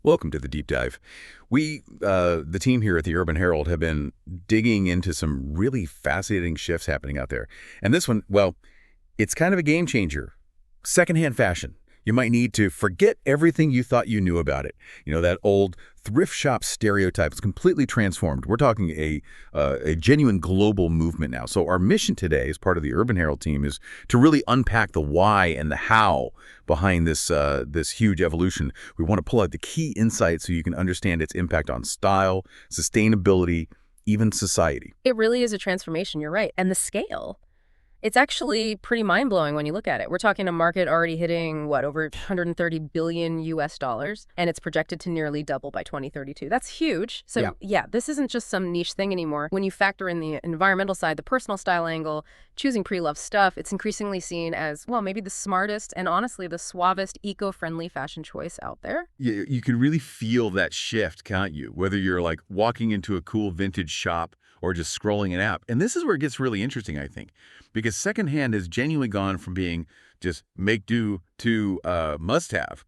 Welcome to the deep dive. The team here at the Urban Herald, have been digging into some really fascinating shifts happening out there. And this one, well, it's kind of a game changer. Secondhand fashion. You might need to forget everything you thought you knew about it. That old thrift shop stereotype is completely transformed. We're talking a genuine global movement now. So our mission today, as part of the Urban Herald team, is to really unpack the why and the how behind this huge evolution. We want to pull out the key insights so you can understand its impact on style, sustainability, even society. It really is a transformation, you're right. And the scale. It's actually pretty mind-blowing when you look at it. We're talking a market already hitting, what, over 130 billion US dollars, and it's projected to nearly double by 2032. That's huge. So yeah, this isn't just some niche thing anymore. When you factor in the environmental side, the personal style angle, choosing pre-loved stuff, it's increasingly seen as, well, maybe the smartest and honestly the suavest, eco-friendly fashion choice out there. Yeah, you can really feel that shift, can't you? Whether you're like walking into a cool vintage shop or just scrolling an app. And this is where it gets really interesting, I think, because secondhand has genuinely gone from being just make do to must-have.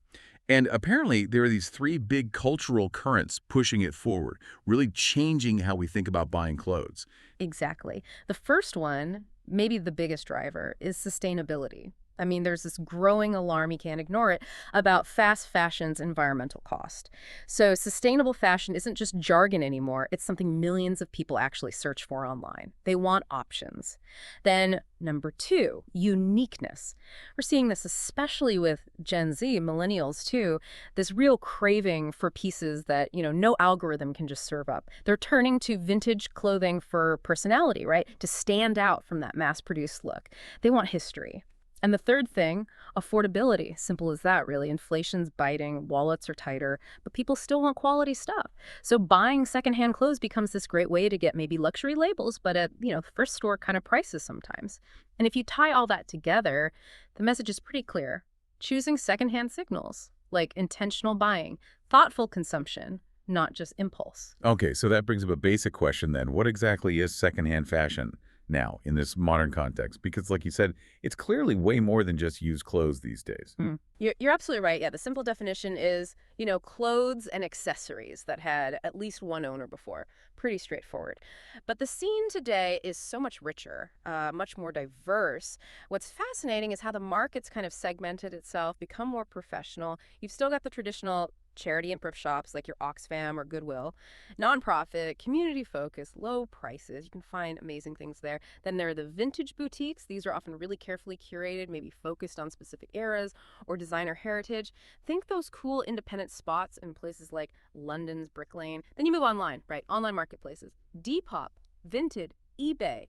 And apparently there are these three big cultural currents pushing it forward, really changing how we think about buying clothes. Exactly. The first one, maybe the biggest driver, is sustainability. I mean, there's this growing alarm, you can't ignore it, about fast fashion's environmental cost. So sustainable fashion isn't just jargon anymore. It's something millions of people actually search for online. They want options. Then number two, uniqueness. We're seeing this especially with Gen Z, millennials too, this real craving for pieces that, no algorithm can just serve up. They're turning to vintage clothing for personality, right? To stand out from that mass-produced look. They want history. And the third thing, affordability. Simple as that, really. Inflation's biting, wallets are tighter, but people still want quality stuff. So buying secondhand clothes becomes this great way to get maybe luxury labels, but at, first store kind of prices sometimes. And if you tie all that together, the message is pretty clear. Choosing secondhand signals, like intentional buying, thoughtful consumption, not just impulse. Okay, so that brings up a basic question then. What exactly is secondhand fashion now in this modern context? Because like you said, it's clearly way more than just used clothes these days. You're absolutely right. Yeah, the simple definition is, clothes and accessories that had at least one owner before. Pretty straightforward. But the scene today is so much richer, much more diverse. What's fascinating is how the market's kind of segmented itself, become more professional. You've still got the traditional charity and thrift shops like your Oxfam or Goodwill, nonprofit, community focused, low prices. You can find amazing things there. Then there are the vintage boutiques. These are often really carefully curated, maybe focused on specific eras or designer heritage. Think those cool independent spots in places like London's Brick Lane. Then you move online, right? Online marketplaces. Depop, Vinted, eBay.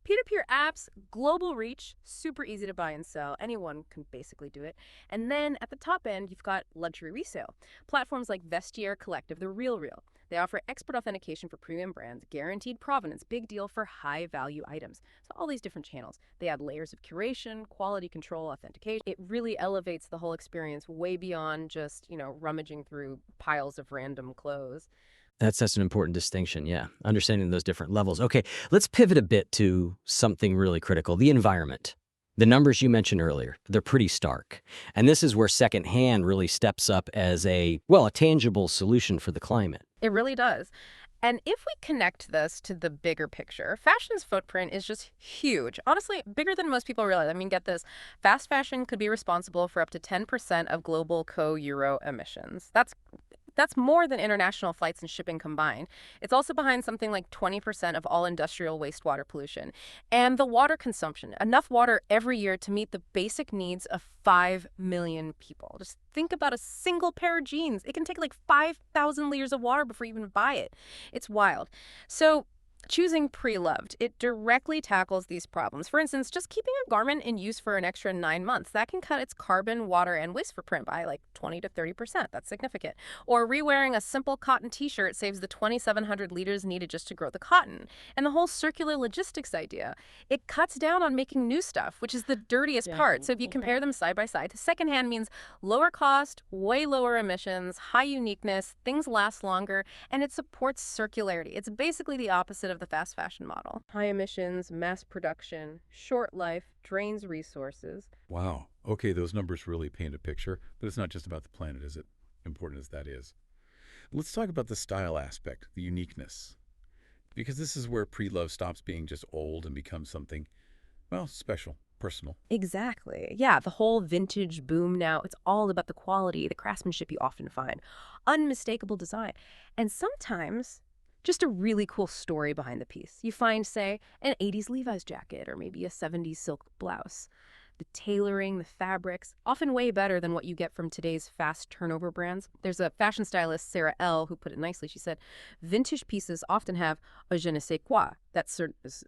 Peer-to-peer apps, global reach, super easy to buy and sell. Anyone can basically do it. And then at the top end, you've got luxury resale. Platforms like Vestiaire Collective, the Real Real. They offer expert authentication for premium brands, guaranteed provenance, big deal for high-value items. So all these different channels. They add layers of curation, quality control, authentication. It really elevates the whole experience way beyond just, rummaging through piles of random clothes. That's an important distinction, yeah. Understanding those different levels. Okay, let's pivot a bit to something really critical, the environment. The numbers you mentioned earlier, they're pretty stark. And this is where secondhand really steps up as a tangible solution for the climate. It really does. And if we connect this to the bigger picture, fashion's footprint is just huge. Honestly, bigger than most people realize. I mean, get this. Fast fashion could be responsible for up to 10% of global co-Euro emissions. That's more than international flights and shipping combined. It's also behind something like 20% of all industrial wastewater pollution. And the water consumption, enough water every year to meet the basic needs of 5 million people. Just think about a single pair of jeans. It can take like 5,000 liters of water before you even buy it. It's wild. So choosing pre-loved, it directly tackles these problems. For instance, just keeping a garment in use for an extra 9 months, that can cut its carbon, water, and waste footprint by like 20 to 30%. That's significant. Or rewearing a simple cotton t-shirt saves the 2,700 liters needed just to grow the cotton. And the whole circular logistics idea, it cuts down on making new stuff, which is the dirtiest part. So if you compare them side by side, secondhand means lower cost, way lower emissions, high uniqueness, things last longer, and it supports circularity. It's basically the opposite of the fast fashion model. High emissions, mass production, short life, drains resources. Wow. Okay, those numbers really paint a picture, but it's not just about the planet, is it? Important as that is. Let's talk about the style aspect, the uniqueness, because this is where pre-love stops being just old and becomes something, well, special, personal. Exactly. Yeah, the whole vintage boom now, it's all about the quality, the craftsmanship you often find, unmistakable design, and sometimes just a really cool story behind the piece. You find, say, an 80s Levi's jacket or maybe a 70s silk blouse. The tailoring, the fabrics, often way better than what you get from today's fast turnover brands. There's a fashion stylist, Sarah L., who put it nicely. She said, vintage pieces often have a je ne sais quoi, that's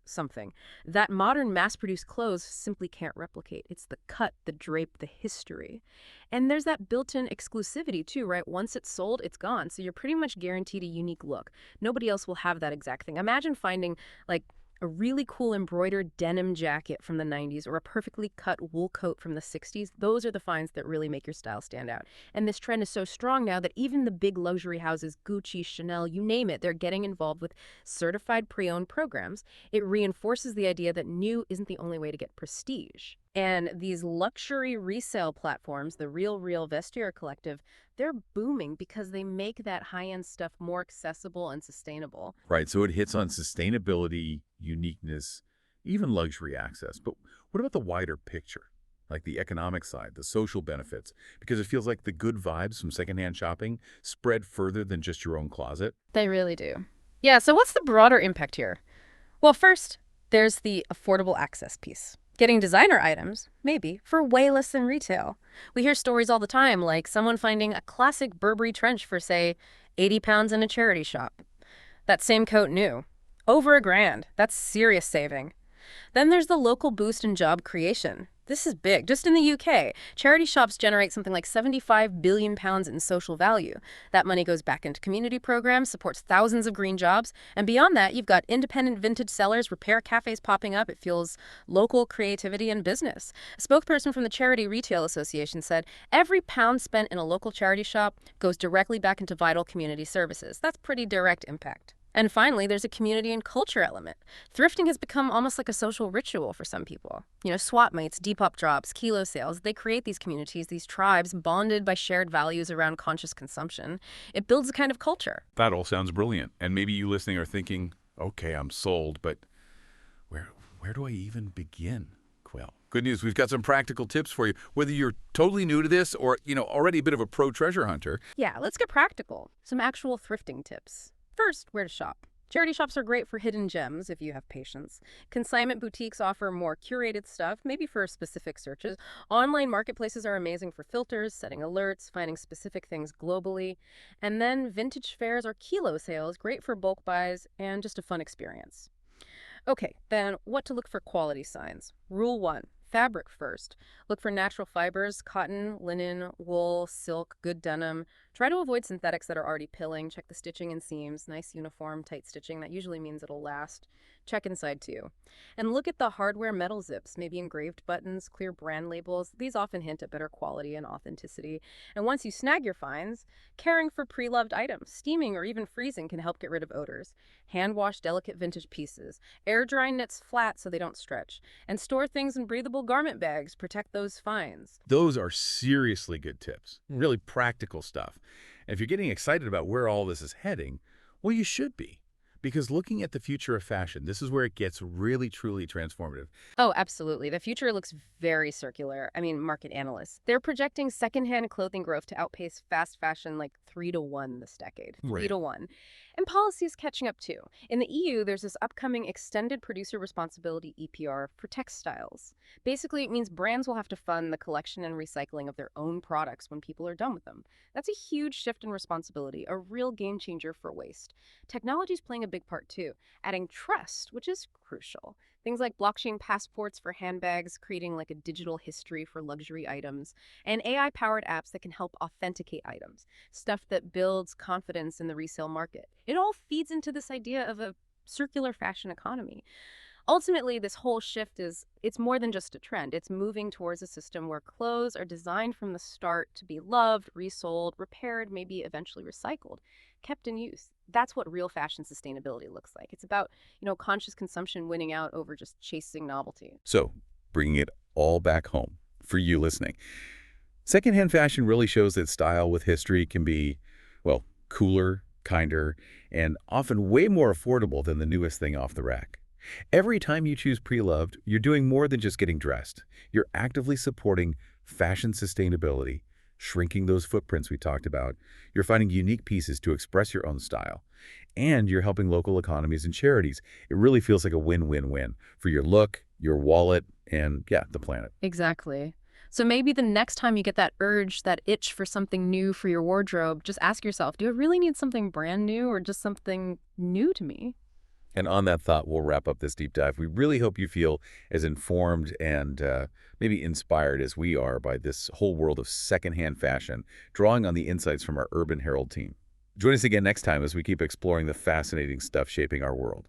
something, that modern mass-produced clothes simply can't replicate. It's the cut, the drape, the history. And there's that built-in exclusivity too, right? Once it's sold, it's gone. So you're pretty much guaranteed a unique look. Nobody else will have that exact thing. Imagine finding, like, a really cool embroidered denim jacket from the 90s or a perfectly cut wool coat from the 60s. Those are the finds that really make your style stand out. And this trend is so strong now that even the big luxury houses, Gucci, Chanel, you name it, they're getting involved with certified pre-owned programs. It reinforces the idea that new isn't the only way to get prestige. And these luxury resale platforms, the Real Vestiaire Collective, they're booming because they make that high-end stuff more accessible and sustainable. Right, so it hits on sustainability, uniqueness, even luxury access. But what about the wider picture? Like the economic side, the social benefits? Because it feels like the good vibes from secondhand shopping spread further than just your own closet. They really do. Yeah, so what's the broader impact here? Well, first, there's the affordable access piece. Getting designer items, maybe, for way less than retail. We hear stories all the time, like someone finding a classic Burberry trench for, say, 80 pounds in a charity shop. That same coat new. Over $1,000. That's serious saving. Then there's the local boost in job creation. This is big. Just in the UK, charity shops generate something like 75 billion pounds in social value. That money goes back into community programs, supports thousands of green jobs, and beyond that, you've got independent vintage sellers, repair cafes popping up. It fuels local creativity and business. A spokesperson from the Charity Retail Association said, every pound spent in a local charity shop goes directly back into vital community services. That's pretty direct impact. And finally, there's a community and culture element. Thrifting has become almost like a social ritual for some people. You know, swap mates, Depop drops, kilo sales, they create these communities, these tribes bonded by shared values around conscious consumption. It builds a kind of culture. That all sounds brilliant. And maybe you listening are thinking, okay, I'm sold, but where do I even begin? Well, good news. We've got some practical tips for you. Whether you're totally new to this or, already a bit of a pro treasure hunter. Yeah, let's get practical. Some actual thrifting tips. First, where to shop. Charity shops are great for hidden gems if you have patience. Consignment boutiques offer more curated stuff, maybe for specific searches. Online marketplaces are amazing for filters, setting alerts, finding specific things globally. And then vintage fairs or kilo sales, great for bulk buys and just a fun experience. Okay, then what to look for quality signs. Rule 1. Fabric first. Look for natural fibers, cotton, linen, wool, silk, good denim. Try to avoid synthetics that are already pilling. Check the stitching and seams. Nice uniform, tight stitching. That usually means it'll last. Check inside too. And look at the hardware metal zips, maybe engraved buttons, clear brand labels. These often hint at better quality and authenticity. And once you snag your finds, caring for pre-loved items. Steaming or even freezing can help get rid of odors. Hand wash delicate vintage pieces. Air dry knits flat so they don't stretch. And store things in breathable garment bags. Protect those finds. Those are seriously good tips. Really practical stuff. And if you're getting excited about where all this is heading, well, you should be. Because looking at the future of fashion, this is where it gets really, truly transformative. Oh, absolutely. The future looks very circular. I mean, market analysts, they're projecting secondhand clothing growth to outpace fast fashion like 3-to-1 this decade. Right. 3-to-1. And policy is catching up too. In the EU, there's this upcoming extended producer responsibility EPR for textiles. Basically, it means brands will have to fund the collection and recycling of their own products when people are done with them. That's a huge shift in responsibility, a real game changer for waste. Technology is playing a big part too, adding trust, which is crucial. Things like blockchain passports for handbags, creating like a digital history for luxury items, and AI-powered apps that can help authenticate items, stuff that builds confidence in the resale market. It all feeds into this idea of a circular fashion economy. Ultimately, this whole shift it's more than just a trend. It's moving towards a system where clothes are designed from the start to be loved, resold, repaired, maybe eventually recycled, kept in use. That's what real fashion sustainability looks like. It's about, conscious consumption winning out over just chasing novelty. So, bringing it all back home for you listening. Secondhand fashion really shows that style with history can be, well, cooler, kinder, and often way more affordable than the newest thing off the rack. Every time you choose pre-loved, you're doing more than just getting dressed. You're actively supporting fashion sustainability, shrinking those footprints we talked about. You're finding unique pieces to express your own style. And you're helping local economies and charities. It really feels like a win-win-win for your look, your wallet, and, yeah, the planet. Exactly. So maybe the next time you get that urge, that itch for something new for your wardrobe, just ask yourself, do I really need something brand new or just something new to me? And on that thought, we'll wrap up this deep dive. We really hope you feel as informed and maybe inspired as we are by this whole world of secondhand fashion, drawing on the insights from our Urban Herald team. Join us again next time as we keep exploring the fascinating stuff shaping our world.